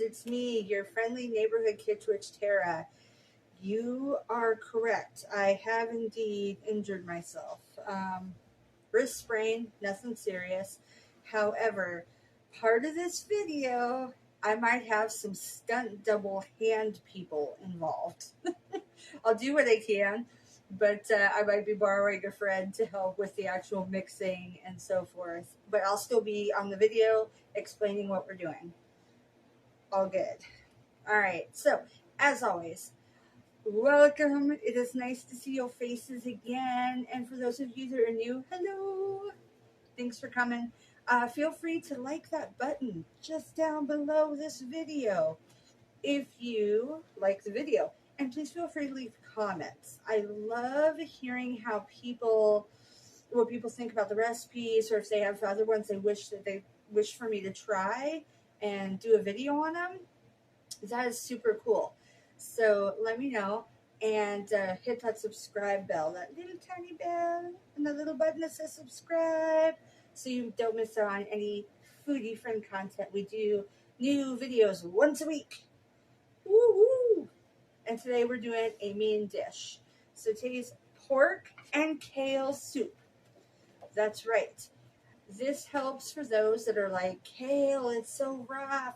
it's me, your friendly neighborhood kid twitch Tara. You are correct. I have indeed injured myself. Wrist sprain, nothing serious. However, part of this video, I might have some stunt double hand people involved. I'll do what I can, but I might be borrowing a friend to help with the actual mixing and so forth. But I'll still be on the video explaining what we're doing. All good. All right, so as always, welcome. It is nice to see your faces again. And for those of you that are new, hello. Thanks for coming. Feel free to like that button just down below this video if you like the video. And please feel free to leave comments. I love hearing how what people think about the recipes, or if they have other ones they wish for me to try and do a video on them. That is super cool. So let me know, and hit that subscribe bell, that little tiny bell, and the little button that says subscribe, so you don't miss out on any foodie friend content. We do new videos once a week. Woo-hoo! And today we're doing a main dish. So today's pork and kale soup. That's right. This helps for those that are like, kale, it's so rough.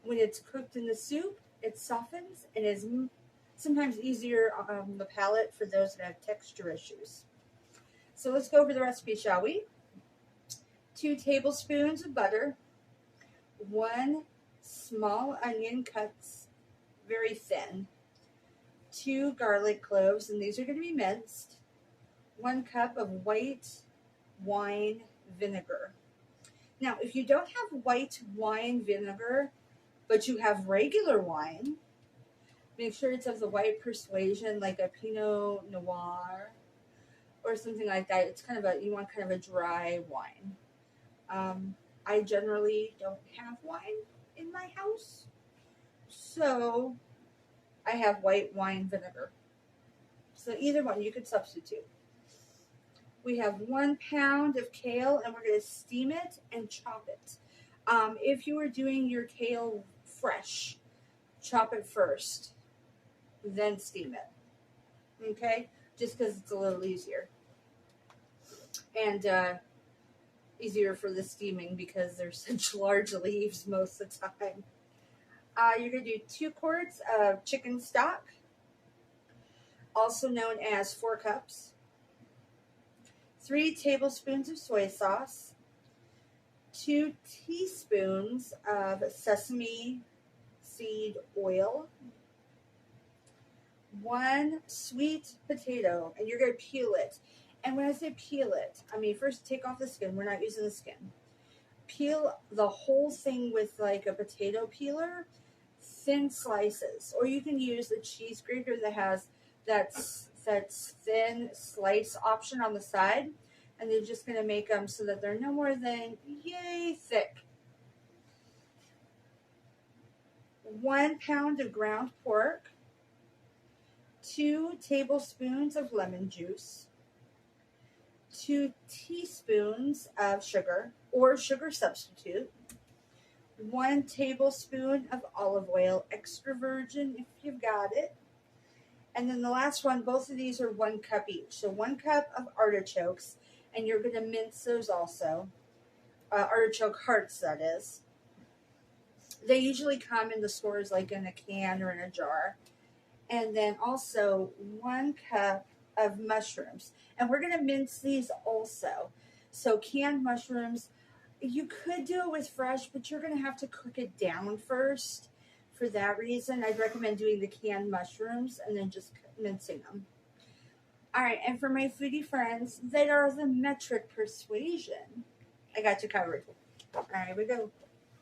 When it's cooked in the soup, it softens and is sometimes easier on the palate for those that have texture issues. So let's go over the recipe, shall we? 2 tablespoons of butter, 1 small onion cut very thin, 2 garlic cloves, and these are going to be minced, 1 cup of white wine vinegar. Now, if you don't have white wine vinegar, but you have regular wine, make sure it's of the white persuasion, like a Pinot Noir or something like that. It's you want kind of a dry wine. I generally don't have wine in my house, so I have white wine vinegar. So either one, you could substitute. We have 1 pound of kale, and we're going to steam it and chop it. If you were doing your kale fresh, chop it first, then steam it. Okay? Just because it's a little easier. And easier for the steaming because they're such large leaves most of the time. You're going to do 2 quarts of chicken stock, also known as 4 cups, 3 tablespoons of soy sauce, 2 teaspoons of sesame seed oil, 1 sweet potato, and you're going to peel it. And when I say peel it, I mean first take off the skin. We're not using the skin. Peel the whole thing with like a potato peeler, thin slices, or you can use the cheese grater that has that thin slice option on the side. And they're just going to make them so that they're no more than yay thick. 1 pound of ground pork, 2 tablespoons of lemon juice, 2 teaspoons of sugar or sugar substitute, 1 tablespoon of olive oil, extra virgin if you've got it. And then the last one, both of these are 1 cup each. So 1 cup of artichokes. And you're going to mince those also. Artichoke hearts, that is. They usually come in the stores like in a can or in a jar. And then also 1 cup of mushrooms. And we're going to mince these also. So canned mushrooms, you could do it with fresh, but you're going to have to cook it down first. For that reason, I'd recommend doing the canned mushrooms and then just mincing them. All right, and for my foodie friends that are the metric persuasion, I got you covered. All right, here we go.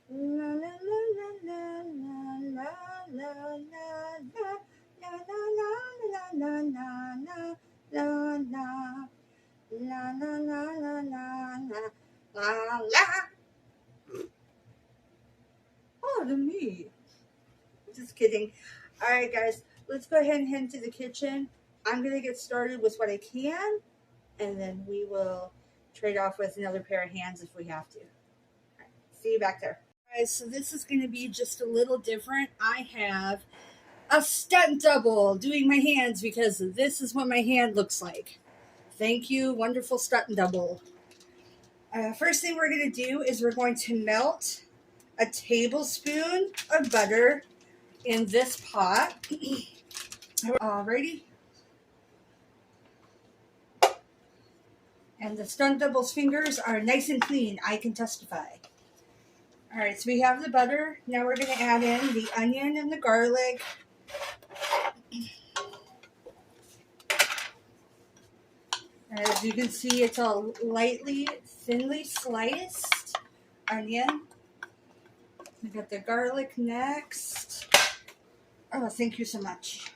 La la la la la la la la la la la la la la la. Pardon me. Just kidding. All right, guys, let's go ahead and head into the kitchen. I'm going to get started with what I can, and then we will trade off with another pair of hands if we have to. All right, see you back there. Guys, so this is going to be just a little different. I have a stunt double doing my hands because this is what my hand looks like. Thank you, wonderful stunt double. First thing we're going to do is we're going to melt a tablespoon of butter in this pot. Alrighty. And the stunt double's fingers are nice and clean, I can testify. Alright, so we have the butter. Now we're going to add in the onion and the garlic. As you can see, it's all lightly, thinly sliced onion. We got the garlic next. Oh, thank you so much.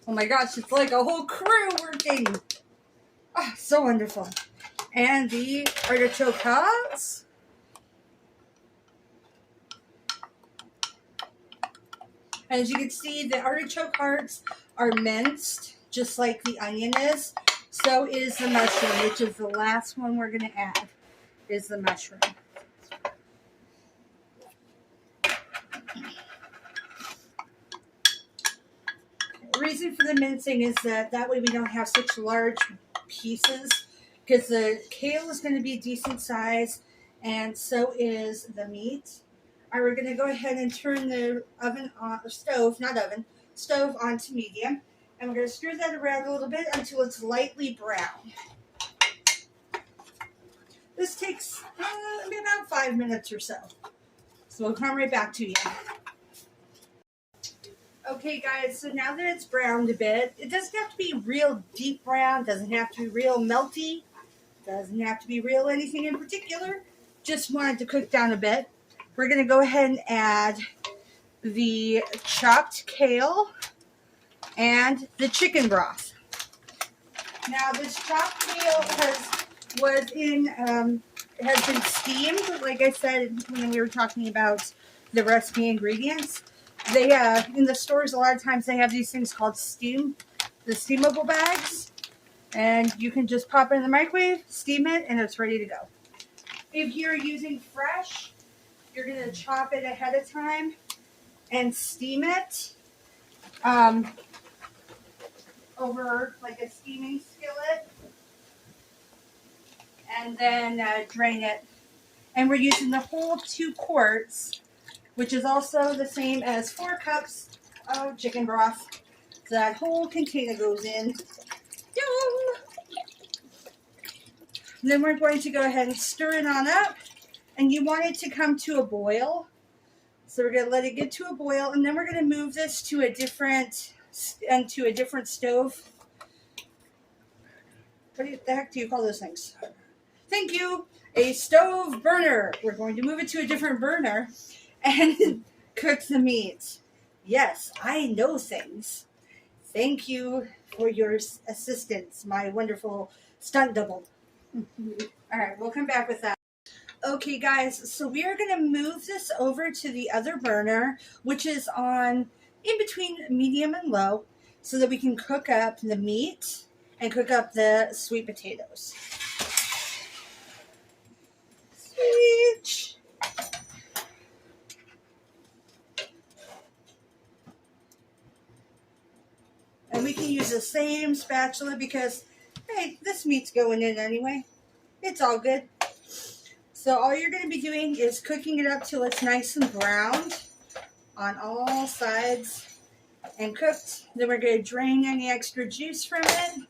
Oh my gosh, it's like a whole crew working. Oh, so wonderful. And the artichoke hearts. As you can see, the artichoke hearts are minced, just like the onion is. So is the mushroom, which is the last one we're going to add, is the mushroom. The reason for the mincing is that way we don't have such large pieces, because the kale is going to be a decent size, and so is the meat. All right, we're going to go ahead and turn the stove onto medium, and we're going to stir that around a little bit until it's lightly brown. This takes about 5 minutes or so. So we'll come right back to you. Okay guys, so now that it's browned a bit, it doesn't have to be real deep brown, doesn't have to be real melty, doesn't have to be real anything in particular, just wanted to cook down a bit. We're going to go ahead and add the chopped kale and the chicken broth. Now this chopped kale has been steamed, like I said when we were talking about the recipe ingredients. They in the stores a lot of times they have these things called the steamable bags, and you can just pop it in the microwave, steam it, and it's ready to go. If you're using fresh, you're going to chop it ahead of time and steam it over like a steaming skillet, and then drain it. And we're using the whole 2 quarts, which is also the same as 4 cups of chicken broth. So that whole container goes in. Yum! And then we're going to go ahead and stir it on up. And you want it to come to a boil. So we're going to let it get to a boil, and then we're going to move this to a different stove. What the heck do you call those things? Thank you. A stove burner. We're going to move it to a different burner and cook the meat. Yes, I know things. Thank you for your assistance, my wonderful stunt double. All right, we'll come back with that. Okay, guys, so we are going to move this over to the other burner, which is on in between medium and low, so that we can cook up the meat and cook up the sweet potatoes. Switch. And we can use the same spatula because, hey, this meat's going in anyway. It's all good. So all you're going to be doing is cooking it up till it's nice and browned on all sides and cooked. Then we're going to drain any extra juice from it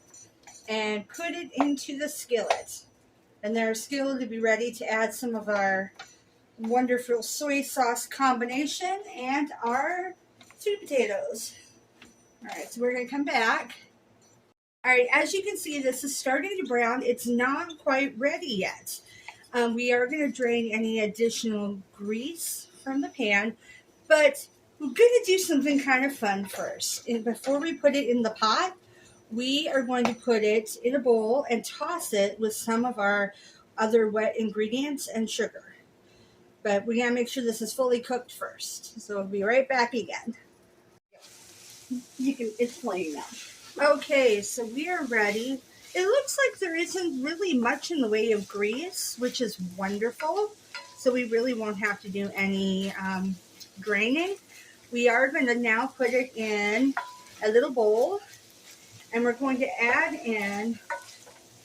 and put it into the skillet. And then our skillet will be ready to add some of our wonderful soy sauce combination and our sweet potatoes. All right, so we're going to come back. All right, as you can see, this is starting to brown. It's not quite ready yet. We are going to drain any additional grease from the pan, but we're going to do something kind of fun first. And before we put it in the pot, we are going to put it in a bowl and toss it with some of our other wet ingredients and sugar. But we got to make sure this is fully cooked first. So we'll be right back again. It's playing now. Okay, so we are ready. It looks like there isn't really much in the way of grease, which is wonderful. so we really won't have to do any draining. We are going to now put it in a little bowl, and we're going to add in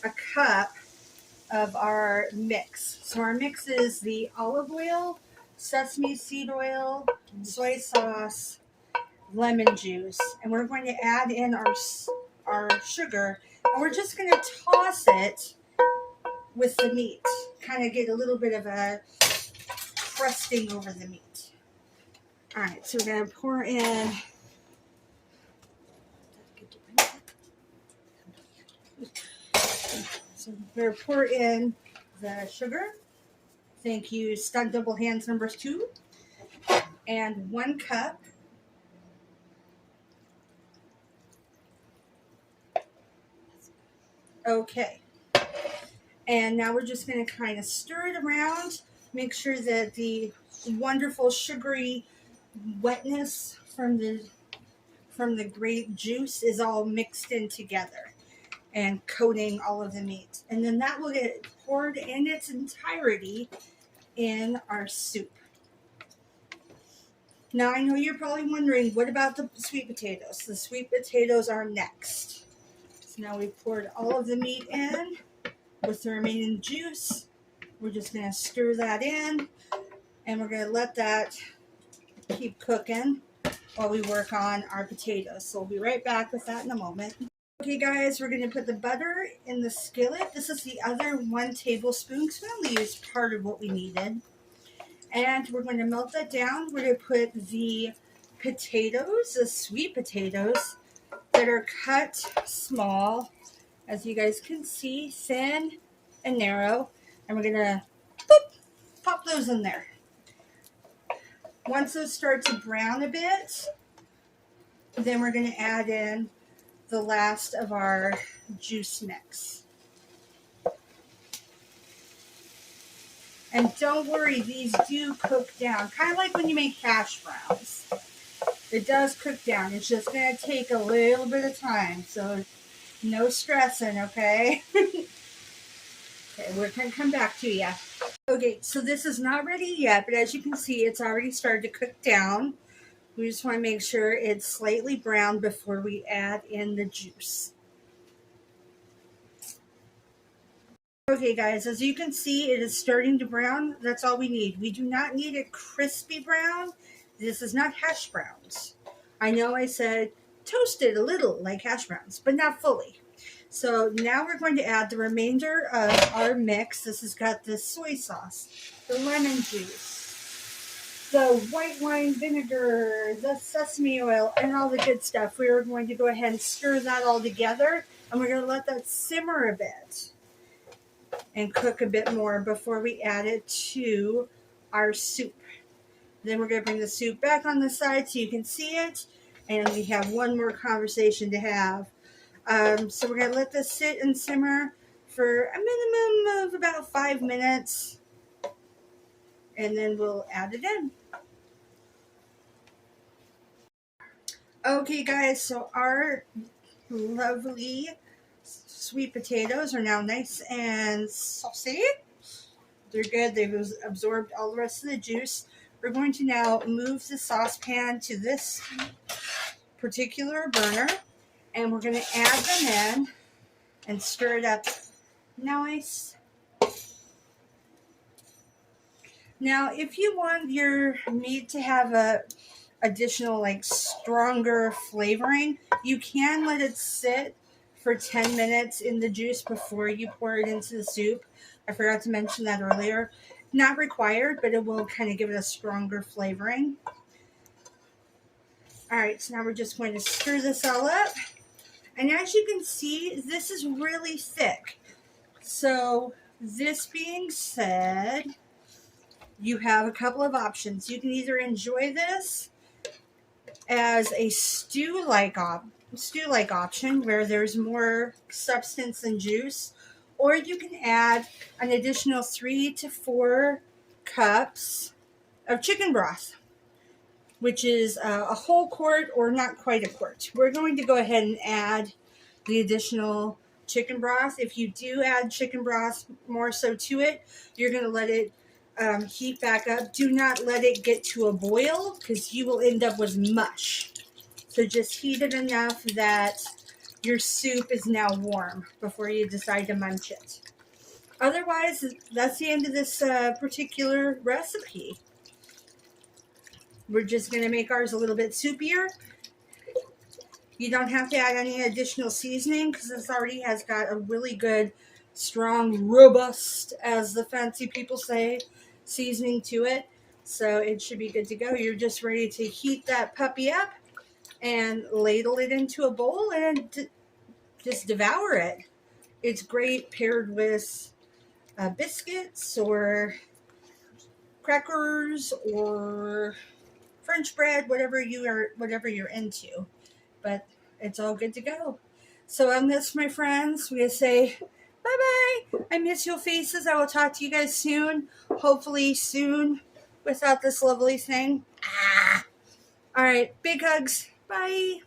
a cup of our mix. So our mix is the olive oil, sesame seed oil, soy sauce, lemon juice, and we're going to add in our sugar, and we're just going to toss it with the meat, kind of get a little bit of a crusting over the meat. All right, so we're going to pour in the sugar. Thank you, stunt double hands number 2, and 1 cup. Okay, and now we're just going to kind of stir it around, make sure that the wonderful sugary wetness from the grape juice is all mixed in together and coating all of the meat. And then that will get poured in its entirety in our soup. Now I know you're probably wondering, what about the sweet potatoes? The sweet potatoes are next. So now we've poured all of the meat in with the remaining juice. We're just going to stir that in, and we're going to let that keep cooking while we work on our potatoes. So we'll be right back with that in a moment. Okay guys, we're going to put the butter in the skillet. This is the other 1 tablespoon, because we only used part of what we needed. And we're going to melt that down. We're going to put the potatoes, the sweet potatoes, that are cut small, as you guys can see, thin and narrow. And we're going to pop those in there. Once those start to brown a bit, then we're going to add in the last of our juice mix. And don't worry, these do cook down, kind of like when you make hash browns. It does cook down. It's just going to take a little bit of time, so no stressing, okay? Okay, we're going to come back to you. Okay, so this is not ready yet, but as you can see, it's already started to cook down. We just want to make sure it's slightly brown before we add in the juice. Okay guys, as you can see, it is starting to brown. That's all we need. We do not need a crispy brown. This is not hash browns. I know I said toasted a little like hash browns, but not fully. So now we're going to add the remainder of our mix. This has got the soy sauce, the lemon juice, the white wine vinegar, the sesame oil, and all the good stuff. We are going to go ahead and stir that all together, and we're going to let that simmer a bit and cook a bit more before we add it to our soup. Then we're going to bring the soup back on the side so you can see it, and we have one more conversation to have. So we're going to let this sit and simmer for a minimum of about 5 minutes, and then we'll add it in. Okay guys, so our lovely sweet potatoes are now nice and saucy. They're good. They've absorbed all the rest of the juice. We're going to now move the saucepan to this particular burner, and we're going to add them in and stir it up nice. Now, if you want your meat to have a additional, like, stronger flavoring, you can let it sit for 10 minutes in the juice before you pour it into the soup. I forgot to mention that earlier. Not required, but it will kind of give it a stronger flavoring. All right, so now we're just going to stir this all up. And as you can see, this is really thick. So this being said, you have a couple of options. You can either enjoy this as a stew-like option where there's more substance and juice, or you can add an additional 3 to 4 cups of chicken broth, which is a whole quart or not quite a quart. We're going to go ahead and add the additional chicken broth. If you do add chicken broth more so to it, you're going to let it heat back up. Do not let it get to a boil because you will end up with mush. So just heat it enough that your soup is now warm before you decide to munch it. Otherwise, that's the end of this particular recipe. We're just going to make ours a little bit soupier. You don't have to add any additional seasoning because this already has got a really good, strong, robust, as the fancy people say, seasoning to it. So it should be good to go. You're just ready to heat that puppy up and ladle it into a bowl and just devour it. It's great paired with biscuits or crackers or French bread, whatever you're into. But it's all good to go. So on this, my friends, we say bye-bye. I miss your faces. I will talk to you guys soon. Hopefully soon without this lovely thing. All right. Big hugs. Bye.